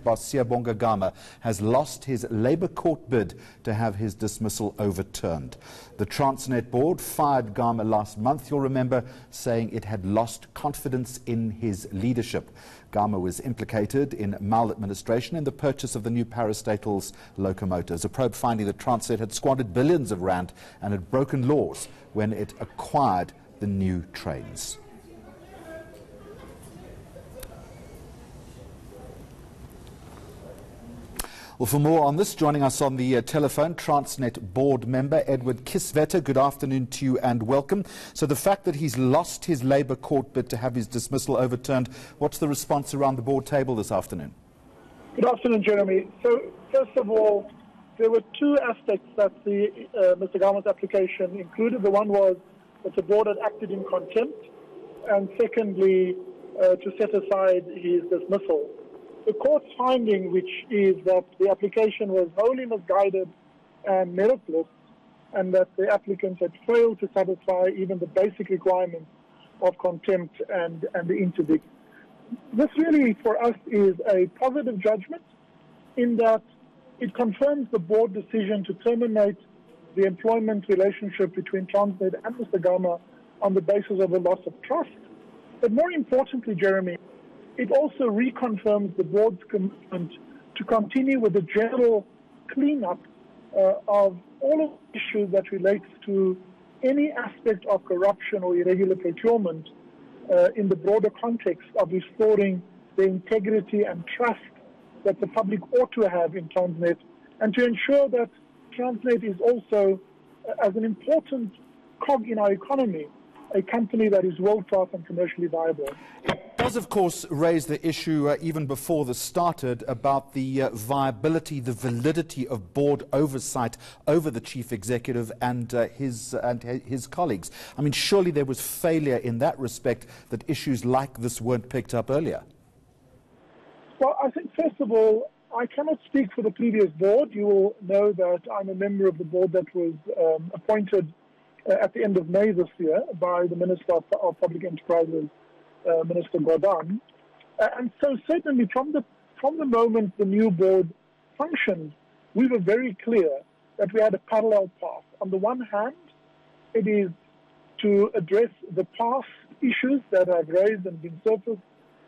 Chief Boss Siyabonga Gama has lost his Labour Court bid to have his dismissal overturned. The Transnet board fired Gama last month, you'll remember, saying it had lost confidence in his leadership. Gama was implicated in maladministration in the purchase of the new parastatals locomotives. A probe finding that Transnet had squandered billions of rand and had broken laws when it acquired the new trains. Well, for more on this, joining us on the telephone, Transnet board member Edward Kisvetter. Good afternoon to you and welcome. So the fact that he's lost his Labour Court bid to have his dismissal overturned, what's the response around the board table this afternoon? Good afternoon, Jeremy. So first of all, there were two aspects that Mr. Gama's application included. The one was that the board had acted in contempt, and secondly, to set aside his dismissal. The court's finding, which is that the application was wholly misguided and meritless, and that the applicant had failed to satisfy even the basic requirements of contempt and the interdict. This really, for us, is a positive judgment in that it confirms the board decision to terminate the employment relationship between Transnet and Mr. Gama on the basis of a loss of trust. But more importantly, Jeremy, it also reconfirms the board's commitment to continue with the general cleanup of all of the issues that relates to any aspect of corruption or irregular procurement in the broader context of restoring the integrity and trust that the public ought to have in Transnet, and to ensure that Transnet is also, as an important cog in our economy, a company that is world-class and commercially viable. It does, of course, raise the issue, even before this started, about the viability, the validity of board oversight over the chief executive and his colleagues. I mean, surely there was failure in that respect, that issues like this weren't picked up earlier. Well, I think, first of all, I cannot speak for the previous board. You will know that I'm a member of the board that was appointed at the end of May this year by the Minister of Public Enterprises, Minister Gordhan. And so certainly from the moment the new board functioned, we were very clear that we had a parallel path. On the one hand, it is to address the past issues that have raised and been surfaced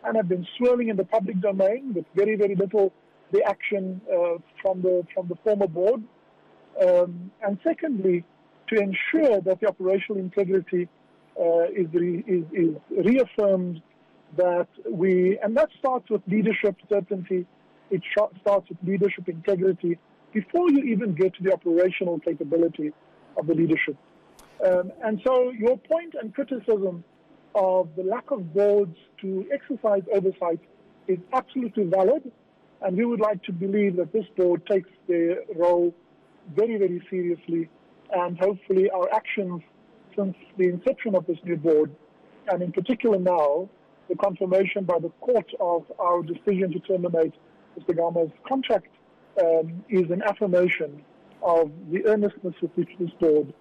and have been swirling in the public domain with very, very little reaction from the former board. And secondly, to ensure that the operational integrity is reaffirmed, and that starts with leadership certainty, it starts with leadership integrity before you even get to the operational capability of the leadership. And so your point and criticism of the lack of boards to exercise oversight is absolutely valid, and we would like to believe that this board takes their role very, very seriously. And hopefully our actions since the inception of this new board, and in particular now, the confirmation by the court of our decision to terminate Mr. Gama's contract, is an affirmation of the earnestness with which this board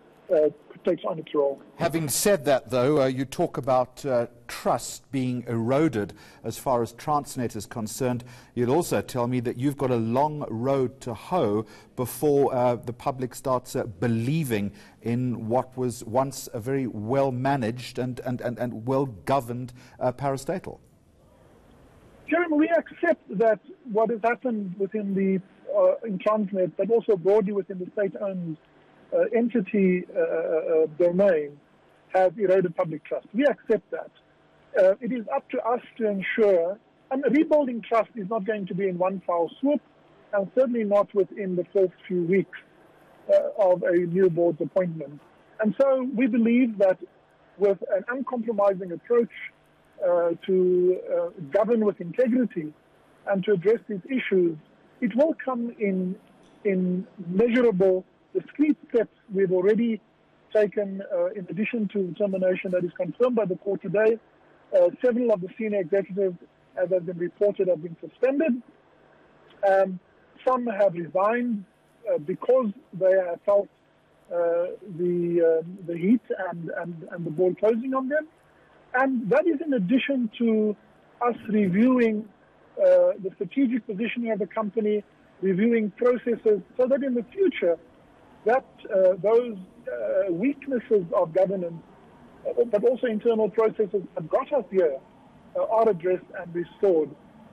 takes on its role. Having said that, though, you talk about trust being eroded as far as Transnet is concerned. You'll also tell me that you've got a long road to hoe before the public starts believing in what was once a very well-managed and well-governed parastatal. Jeremy, we accept that what has happened within in Transnet, but also broadly within the state-owned entity domain, has eroded public trust. We accept that. It is up to us to ensure, and rebuilding trust is not going to be in one foul swoop, and certainly not within the first few weeks of a new board's appointment. And so we believe that with an uncompromising approach to govern with integrity and to address these issues, it will come in measurable, discrete steps. We've already taken, in addition to the termination that is confirmed by the court today, several of the senior executives, as has been reported, have been suspended. Some have resigned because they have felt the heat and the ball closing on them. And that is in addition to us reviewing the strategic positioning of the company, reviewing processes, so that in the future, that those weaknesses of governance, but also internal processes that got us here, are addressed and restored.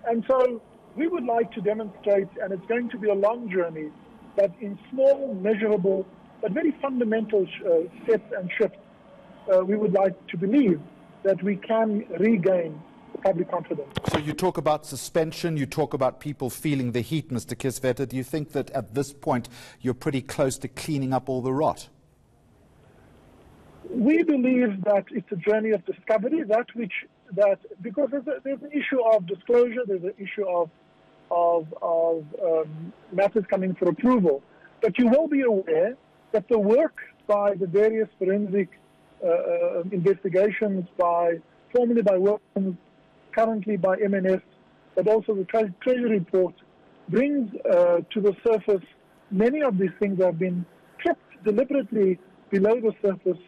And so we would like to demonstrate, and it's going to be a long journey, that in small, measurable, but very fundamental steps and shifts, we would like to believe that we can regain public confidence. So you talk about suspension, you talk about people feeling the heat, Mr. Kisveta. Do you think that at this point you're pretty close to cleaning up all the rot? We believe that it's a journey of discovery, because there's an issue of disclosure, there's an issue of matters coming for approval. But you will be aware that the work by the various forensic investigations, formerly by Wilkins, currently by MNS, but also the Treasury report, brings to the surface many of these things have been kept deliberately below the surface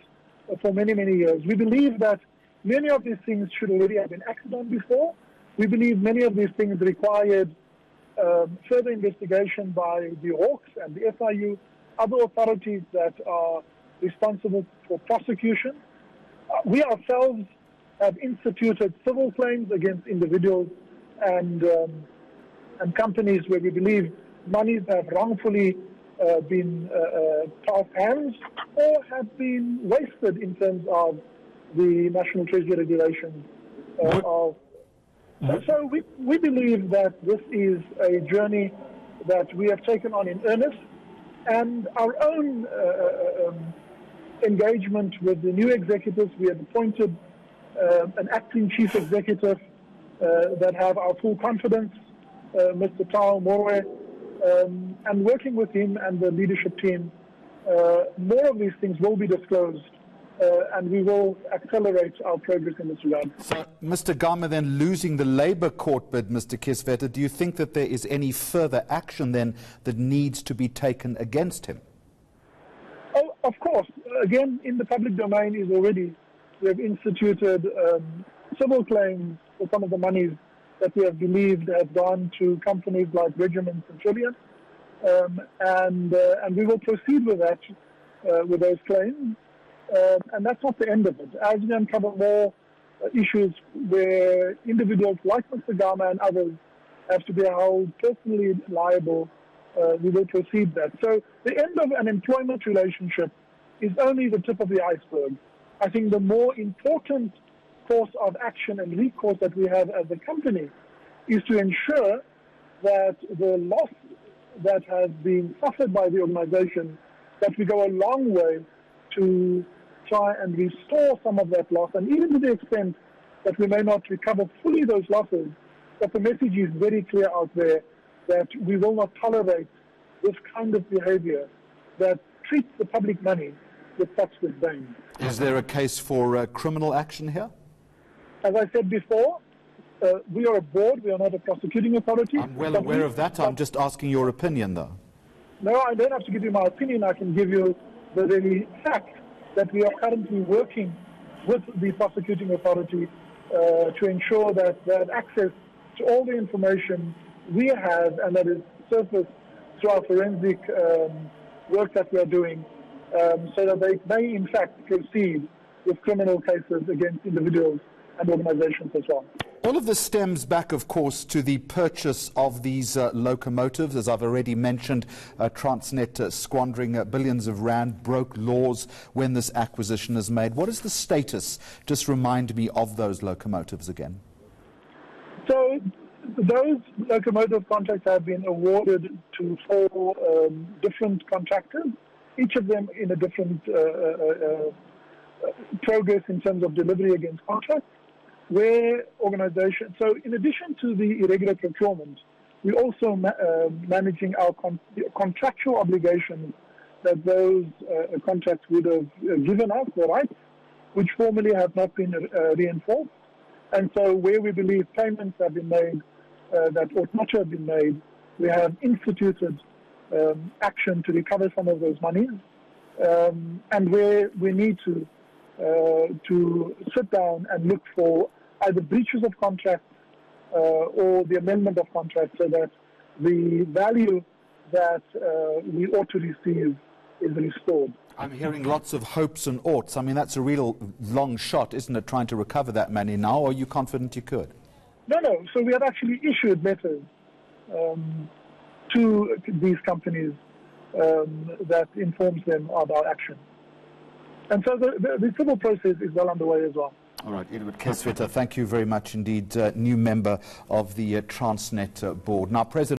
for many, many years. We believe that many of these things should already have been acted on before. We believe many of these things required further investigation by the Hawks and the SIU, other authorities that are responsible for prosecution. We ourselves have instituted civil claims against individuals and companies where we believe monies have wrongfully been passed hands or have been wasted in terms of the National Treasury regulations. So we believe that this is a journey that we have taken on in earnest, and our own engagement with the new executives. We have appointed an acting chief executive that have our full confidence, Mr. Tao Morwe, and working with him and the leadership team, more of these things will be disclosed, and we will accelerate our progress in this regard. So, Mr. Gama, then losing the Labour court bid, Mr. Kisveta, do you think that there is any further action then that needs to be taken against him? Oh, of course. Again, in the public domain is already, we have instituted civil claims for some of the monies that we have believed have gone to companies like Regiment and Trillion, and we will proceed with that, with those claims. And that's not the end of it. As we uncover more issues where individuals like Mr. Gama and others have to be held personally liable, we will proceed that. So the end of an employment relationship is only the tip of the iceberg. I think the more important course of action and recourse that we have as a company is to ensure that the loss that has been suffered by the organization, that we go a long way to try and restore some of that loss, and even to the extent that we may not recover fully those losses, that the message is very clear out there that we will not tolerate this kind of behavior that treats the public money with such disdain. Is there a case for criminal action here? As I said before, we are a board, we are not a prosecuting authority. I'm well aware of that. I'm just asking your opinion, though. No, I don't have to give you my opinion. I can give you the very fact that we are currently working with the prosecuting authority to ensure that they have access to all the information we have and that is surfaced through our forensic work that we are doing, so that they may in fact proceed with criminal cases against individuals and organizations as well. All of this stems back, of course, to the purchase of these locomotives. As I've already mentioned, Transnet squandering billions of rand, broke laws when this acquisition is made. What is the status? Just remind me of those locomotives again. So those locomotive contracts have been awarded to 4 different contractors, each of them in a different progress in terms of delivery against contracts. Where organizations, so in addition to the irregular procurement, we're also managing our contractual obligations that those contracts would have given us, the rights, which formerly have not been reinforced. And so where we believe payments have been made that ought not to have been made, we have instituted action to recover some of those monies. And where we need to sit down and look for either breaches of contract or the amendment of contracts so that the value that we ought to receive is restored. I'm hearing lots of hopes and oughts. I mean, that's a real long shot, isn't it, trying to recover that money now? Or are you confident you could? No. So we have actually issued letters to these companies that informs them of our action. And so the civil process is well underway as well. All right, Edward Kesvetter, thank you very much indeed, new member of the Transnet board. Now, President